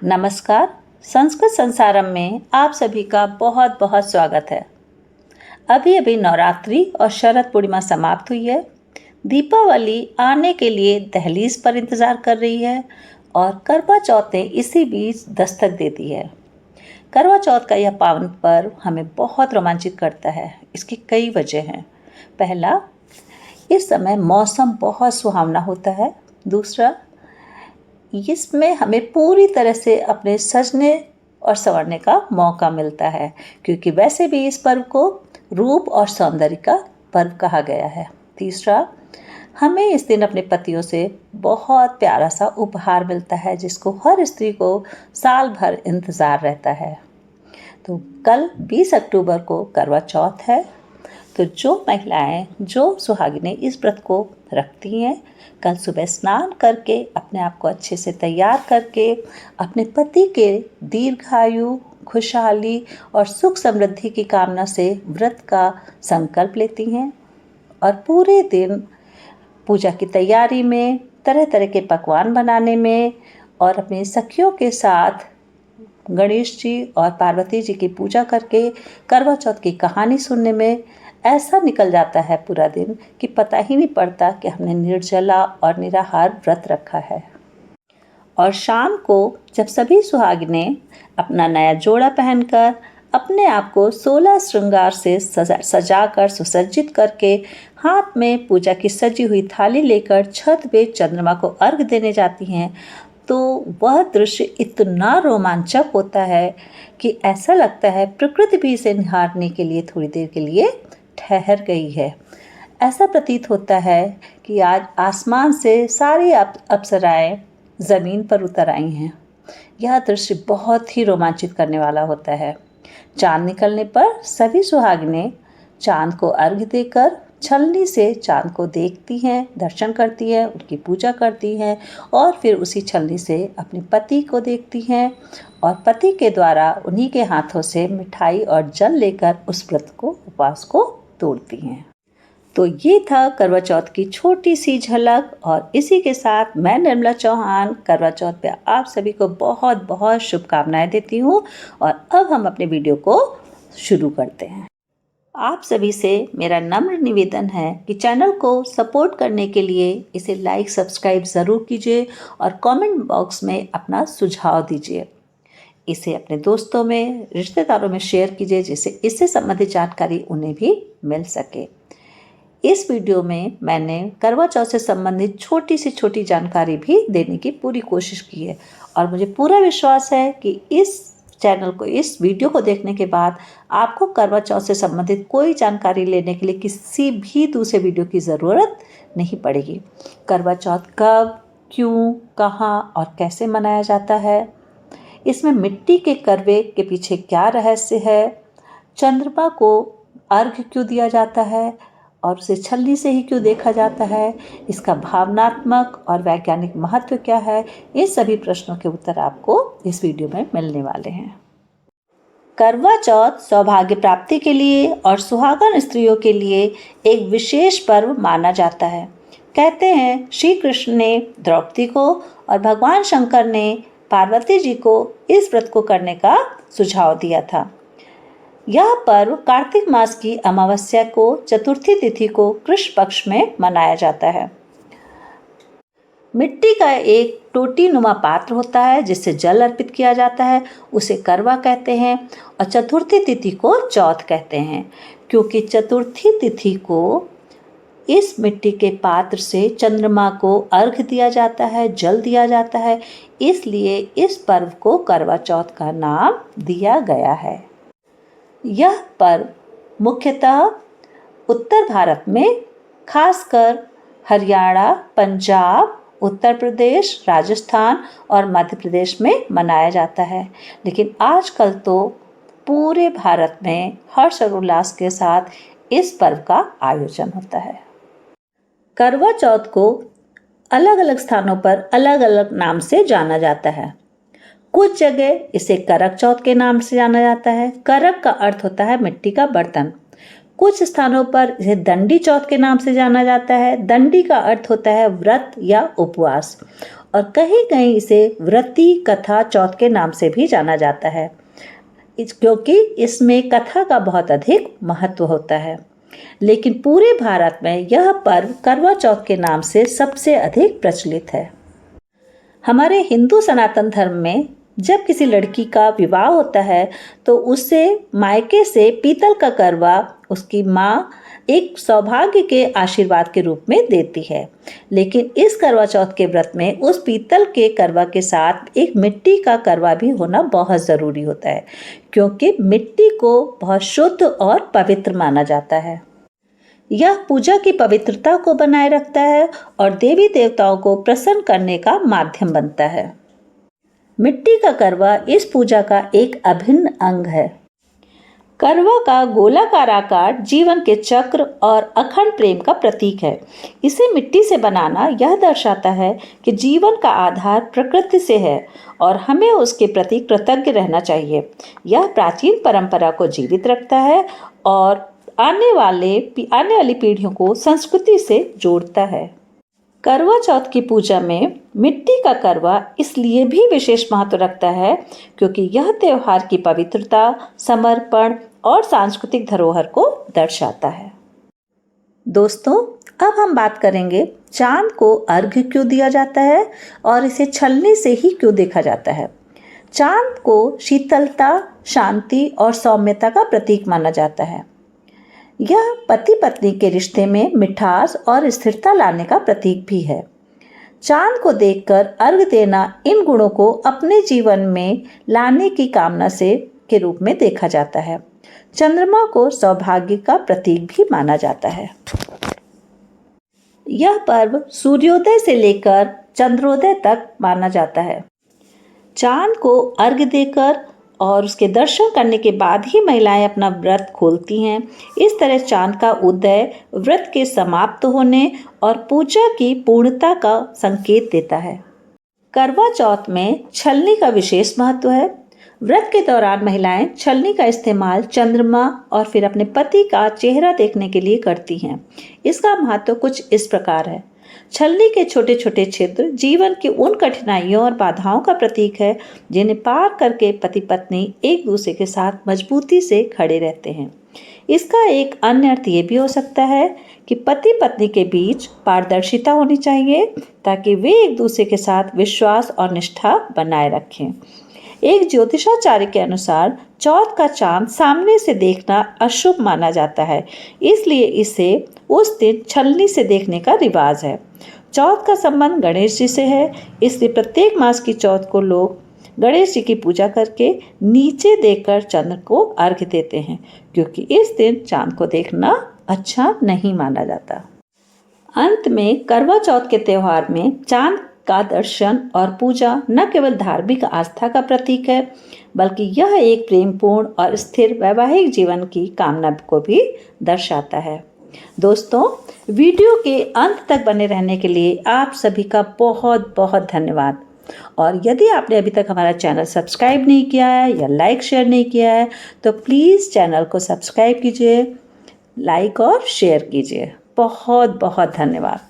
नमस्कार। संस्कृत संसारम में आप सभी का बहुत बहुत स्वागत है। अभी अभी नवरात्रि और शरद पूर्णिमा समाप्त हुई है। दीपावली आने के लिए दहलीज पर इंतज़ार कर रही है और करवा चौथ ने इसी बीच दस्तक दे दी है। करवा चौथ का यह पावन पर्व हमें बहुत रोमांचित करता है। इसकी कई वजह हैं। पहला, इस समय मौसम बहुत सुहावना होता है। दूसरा, इसमें हमें पूरी तरह से अपने सजने और संवरने का मौका मिलता है, क्योंकि वैसे भी इस पर्व को रूप और सौंदर्य का पर्व कहा गया है। तीसरा, हमें इस दिन अपने पतियों से बहुत प्यारा सा उपहार मिलता है, जिसको हर स्त्री को साल भर इंतज़ार रहता है। तो कल 20 अक्टूबर को करवा चौथ है। तो जो महिलाएं, जो सुहागिनें इस व्रत को रखती हैं, कल सुबह स्नान करके अपने आप को अच्छे से तैयार करके अपने पति के दीर्घायु, खुशहाली और सुख समृद्धि की कामना से व्रत का संकल्प लेती हैं और पूरे दिन पूजा की तैयारी में, तरह तरह के पकवान बनाने में और अपने सखियों के साथ गणेश जी और पार्वती जी की पूजा करके करवा चौथ की कहानी सुनने में ऐसा निकल जाता है पूरा दिन कि पता ही नहीं पड़ता कि हमने निर्जला और निराहार व्रत रखा है। और शाम को जब सभी सुहागिनें अपना नया जोड़ा पहनकर अपने आप को 16 श्रृंगार से सजाकर सुसज्जित करके हाथ में पूजा की सजी हुई थाली लेकर छत पे चंद्रमा को अर्घ देने जाती हैं, तो वह दृश्य इतना रोमांचक होता है कि ऐसा लगता है प्रकृति भी इसे निहारने के लिए थोड़ी देर के लिए ठहर गई है। ऐसा प्रतीत होता है कि आज आसमान से सारी अप्सराएं ज़मीन पर उतर आई हैं। यह दृश्य बहुत ही रोमांचित करने वाला होता है। चांद निकलने पर सभी सुहागिनें चांद को अर्घ्य देकर छलनी से चांद को देखती हैं, दर्शन करती हैं, उनकी पूजा करती हैं और फिर उसी छलनी से अपने पति को देखती हैं और पति के द्वारा उन्हीं के हाथों से मिठाई और जल लेकर उस व्रत को, उपवास को तोड़ती हैं। तो ये था करवा चौथ की छोटी सी झलक और इसी के साथ मैं निर्मला चौहान करवा चौथ पे आप सभी को बहुत बहुत शुभकामनाएं देती हूँ और अब हम अपने वीडियो को शुरू करते हैं। आप सभी से मेरा नम्र निवेदन है कि चैनल को सपोर्ट करने के लिए इसे लाइक, सब्सक्राइब ज़रूर कीजिए और कमेंट बॉक्स में अपना सुझाव दीजिए। इसे अपने दोस्तों में, रिश्तेदारों में शेयर कीजिए, जिससे इससे संबंधित जानकारी उन्हें भी मिल सके। इस वीडियो में मैंने करवा चौथ से संबंधित छोटी से छोटी जानकारी भी देने की पूरी कोशिश की है और मुझे पूरा विश्वास है कि इस चैनल को, इस वीडियो को देखने के बाद आपको करवा चौथ से संबंधित कोई जानकारी लेने के लिए किसी भी दूसरे वीडियो की ज़रूरत नहीं पड़ेगी। करवा चौथ कब, क्यों, कहाँ और कैसे मनाया जाता है, इसमें मिट्टी के करवे के पीछे क्या रहस्य है, चंद्रमा को अर्घ्य क्यों दिया जाता है और उसे छलनी से ही क्यों देखा जाता है, इसका भावनात्मक और वैज्ञानिक महत्व क्या है, इन सभी प्रश्नों के उत्तर आपको इस वीडियो में मिलने वाले हैं। करवा चौथ सौभाग्य प्राप्ति के लिए और सुहागन स्त्रियों के लिए एक विशेष पर्व माना जाता है। कहते हैं श्री कृष्ण ने द्रौपदी को और भगवान शंकर ने पार्वती जी को इस व्रत को करने का सुझाव दिया था। यह पर्व कार्तिक मास की अमावस्या को चतुर्थी तिथि को कृष्ण पक्ष में मनाया जाता है। मिट्टी का एक टोटी नुमा पात्र होता है जिससे जल अर्पित किया जाता है, उसे करवा कहते हैं और चतुर्थी तिथि को चौथ कहते हैं, क्योंकि चतुर्थी तिथि को इस मिट्टी के पात्र से चंद्रमा को अर्घ्य दिया जाता है, जल दिया जाता है, इसलिए इस पर्व को करवा चौथ का नाम दिया गया है। यह पर्व मुख्यतः उत्तर भारत में, खासकर हरियाणा, पंजाब, उत्तर प्रदेश, राजस्थान और मध्य प्रदेश में मनाया जाता है, लेकिन आजकल तो पूरे भारत में हर्ष और उल्लास के साथ इस पर्व का आयोजन होता है। करवा चौथ को अलग अलग स्थानों पर अलग अलग नाम से जाना जाता है। कुछ जगह इसे करक चौथ के नाम से जाना जाता है। करक का अर्थ होता है मिट्टी का बर्तन। कुछ स्थानों पर इसे दंडी चौथ के नाम से जाना जाता है। दंडी का अर्थ होता है व्रत या उपवास। और कहीं कहीं इसे व्रती कथा चौथ के नाम से भी जाना जाता है, क्योंकि इसमें कथा का बहुत अधिक महत्व होता है। लेकिन पूरे भारत में यह पर्व करवा चौथ के नाम से सबसे अधिक प्रचलित है। हमारे हिंदू सनातन धर्म में जब किसी लड़की का विवाह होता है तो उसे मायके से पीतल का करवा उसकी माँ एक सौभाग्य के आशीर्वाद के रूप में देती है। लेकिन इस करवा चौथ के व्रत में उस पीतल के करवा के साथ एक मिट्टी का करवा भी होना बहुत ज़रूरी होता है, क्योंकि मिट्टी को बहुत शुद्ध और पवित्र माना जाता है। यह पूजा की पवित्रता को बनाए रखता है और देवी देवताओं को प्रसन्न करने का माध्यम बनता है। मिट्टी का करवा इस पूजा का एक अभिन्न अंग है। करवा का गोलाकार आकार जीवन के चक्र और अखंड प्रेम का प्रतीक है। इसे मिट्टी से बनाना यह दर्शाता है कि जीवन का आधार प्रकृति से है और हमें उसके प्रति कृतज्ञ रहना चाहिए। यह प्राचीन परंपरा को जीवित रखता है और आने वाली पीढ़ियों को संस्कृति से जोड़ता है। करवा चौथ की पूजा में मिट्टी का करवा इसलिए भी विशेष महत्व रखता है क्योंकि यह त्योहार की पवित्रता, समर्पण और सांस्कृतिक धरोहर को दर्शाता है। दोस्तों, अब हम बात करेंगे चांद को अर्घ्य क्यों दिया जाता है और इसे छलनी से ही क्यों देखा जाता है। चांद को शीतलता, शांति और सौम्यता का प्रतीक माना जाता है। यह पति पत्नी के रिश्ते में मिठास और स्थिरता लाने का प्रतीक भी है। चांद को देखकर अर्घ देना इन गुणों को अपने जीवन में लाने की कामना से के रूप में देखा जाता है। चंद्रमा को सौभाग्य का प्रतीक भी माना जाता है। यह पर्व सूर्योदय से लेकर चंद्रोदय तक माना जाता है। चांद को अर्घ देकर और उसके दर्शन करने के बाद ही महिलाएं अपना व्रत खोलती हैं। इस तरह चांद का उदय व्रत के समाप्त होने और पूजा की पूर्णता का संकेत देता है। करवा चौथ में छलनी का विशेष महत्व है। व्रत के दौरान महिलाएं छलनी का इस्तेमाल चंद्रमा और फिर अपने पति का चेहरा देखने के लिए करती हैं। इसका महत्व कुछ इस प्रकार है। छलनी के छोटे छोटे छिद्र जीवन की उन कठिनाइयों और बाधाओं का प्रतीक है जिन्हें पार करके पति पत्नी एक दूसरे के साथ मजबूती से खड़े रहते हैं। इसका एक अन्य अर्थ ये भी हो सकता है कि पति पत्नी के बीच पारदर्शिता होनी चाहिए ताकि वे एक दूसरे के साथ विश्वास और निष्ठा बनाए रखें। एक ज्योतिषाचार्य के अनुसार चौथ का चांद सामने से देखना अशुभ माना जाता है, इसलिए इसे उस दिन छलनी से देखने का रिवाज है। चौथ का संबंध गणेश जी से है, इसलिए प्रत्येक मास की चौथ को लोग गणेश जी की पूजा करके नीचे देखकर चंद्र को अर्घ्य देते हैं, क्योंकि इस दिन चांद को देखना अच्छा नहीं माना जाता। अंत में करवा चौथ के त्यौहार में चांद का दर्शन और पूजा न केवल धार्मिक आस्था का प्रतीक है, बल्कि यह एक प्रेमपूर्ण और स्थिर वैवाहिक जीवन की कामना को भी दर्शाता है। दोस्तों, वीडियो के अंत तक बने रहने के लिए आप सभी का बहुत बहुत धन्यवाद। और यदि आपने अभी तक हमारा चैनल सब्सक्राइब नहीं किया है या लाइक शेयर नहीं किया है तो प्लीज़ चैनल को सब्सक्राइब कीजिए, लाइक और शेयर कीजिए। बहुत बहुत धन्यवाद।